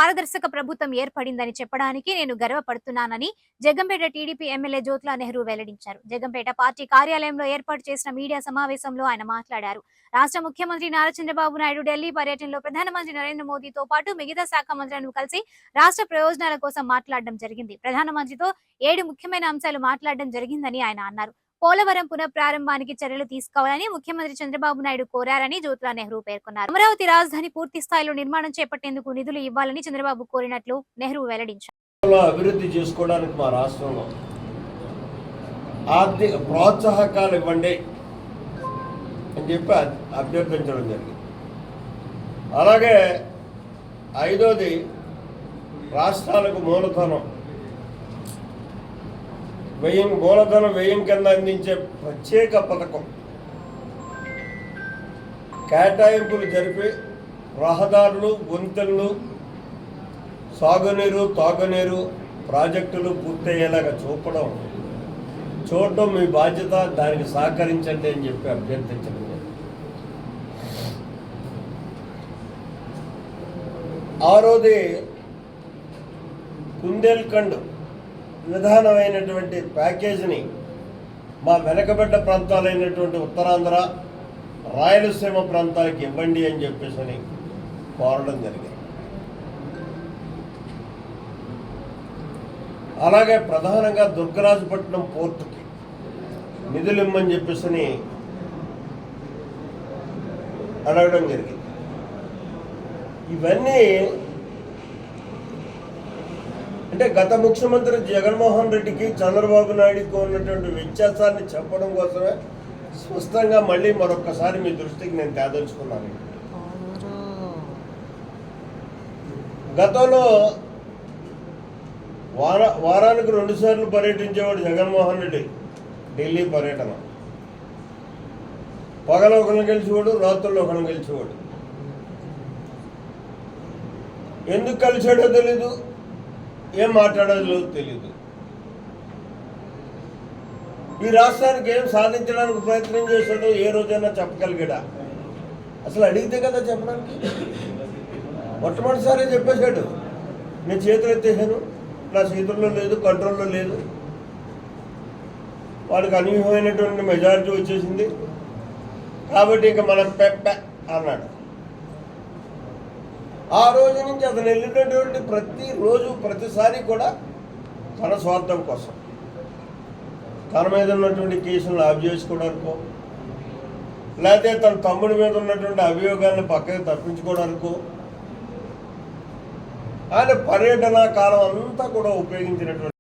పారదర్శక ప్రభుత్వం ఏర్పడిందని చెప్పడానికి నేను గర్వపడుతున్నానని జగంపేట టీడీపీ ఎమ్మెల్యే జ్యోతుల నెహ్రూ వెల్లడించారు. జగంపేట పార్టీ కార్యాలయంలో ఏర్పాటు చేసిన మీడియా సమావేశంలో ఆయన మాట్లాడారు. రాష్ట్ర ముఖ్యమంత్రి నారా చంద్రబాబు నాయుడు ఢిల్లీ పర్యటనలో ప్రధానమంత్రి నరేంద్ర మోదీతో పాటు మిగతా శాఖ మంత్రులను కలిసి రాష్ట్ర ప్రయోజనాల కోసం మాట్లాడడం జరిగింది. ప్రధానమంత్రితో 7 ముఖ్యమైన అంశాలు మాట్లాడడం జరిగిందని ఆయన అన్నారు. పోలవరం పునఃప్రారంభానికి చర్యలు తీసుకోవాలని ముఖ్యమంత్రి చంద్రబాబు నాయుడు కోరారని జ్యోతుల నెహ్రూ పేర్కొన్నారు. అమరావతి రాజధాని పూర్తి స్థాయిలో నిర్మాణం చేపట్టేందుకు నిధులు ఇవ్వాలని చంద్రబాబు కోరినట్లు నెహ్రూ వెల్లడించారు. అభివృద్ధి చేసుకోవడానికి మా రాష్ట్రంలో ఆర్థిక ప్రోత్సాహకాలు ఇవ్వండి అని చెప్పి అభ్యర్థించడం జరిగింది. అలాగే 5వది రాష్ట్రాలకు మూలధనం వ్యయం కింద అందించే ప్రత్యేక పథకం కేటాయింపులు జరిపి రహదారులు, వంతెనలు, సాగునీరు, తాగునీరు ప్రాజెక్టులు పూర్తయ్యేలాగా చూడటం మీ బాధ్యత, దానికి సహకరించండి అని చెప్పి అభ్యర్థించడం. ఆరోది కుందేల్ఖండ్ విధానమైనటువంటి ప్యాకేజీని మా వెనకబడ్డ ప్రాంతాలైనటువంటి ఉత్తరాంధ్ర, రాయలసీమ ప్రాంతాలకు ఇవ్వండి అని చెప్పేసి కోరడం జరిగింది. అలాగే ప్రధానంగా దుర్గరాజపట్నం పోర్టుకి నిధులు ఇమ్మని చెప్పేసి అడగడం జరిగింది. ఇవన్నీ అంటే గత ముఖ్యమంత్రి జగన్మోహన్ రెడ్డికి చంద్రబాబు నాయుడుకి ఉన్నటువంటి వ్యత్యాసాన్ని చెప్పడం కోసమే స్పష్టంగా మళ్ళీ మరొకసారి మీ దృష్టికి నేను తేదలుచుకున్నాను. గతంలో వారానికి 2 సార్లు పర్యటించేవాడు జగన్మోహన్ రెడ్డి. ఢిల్లీ పర్యటన పగల ఒకరిని గెలిచేవాడు, రాత్రుల్లో ఒకరిని గెలిచేవాడు. ఎందుకు కలిసాడో తెలీదు, ఏం మాట్లాడాలో తెలీదు. ఈ రాష్ట్రానికి ఏం సాధించడానికి ప్రయత్నం చేశాడో ఏ రోజైనా చెప్పగలిగాడా? అసలు అడిగితే కదా చెప్పడానికి. మొట్టమొదటిసారి చెప్పేశాడు, నేను చేతులు ఎత్తేసాను, నా చేతుల్లో లేదు, కంట్రోల్లో లేదు, వాడికి అనూహ్యమైనటువంటి మెజారిటీ వచ్చేసింది కాబట్టి ఇక మనం పెప్ప అన్నాడు. ఆ రోజు నుంచి అతను వెళ్ళినటువంటి ప్రతిరోజు ప్రతిసారి కూడా తన స్వార్థం కోసం, తన మీద ఉన్నటువంటి కేసులను ఆఫ్ చేసుకోవడానికో, లేకపోతే తన తమ్ముడి మీద ఉన్నటువంటి అభియోగాలను పక్కకి తప్పించుకోవడానికో ఆయన పర్యటన కాలం అంతా కూడా ఉపయోగించినటువంటి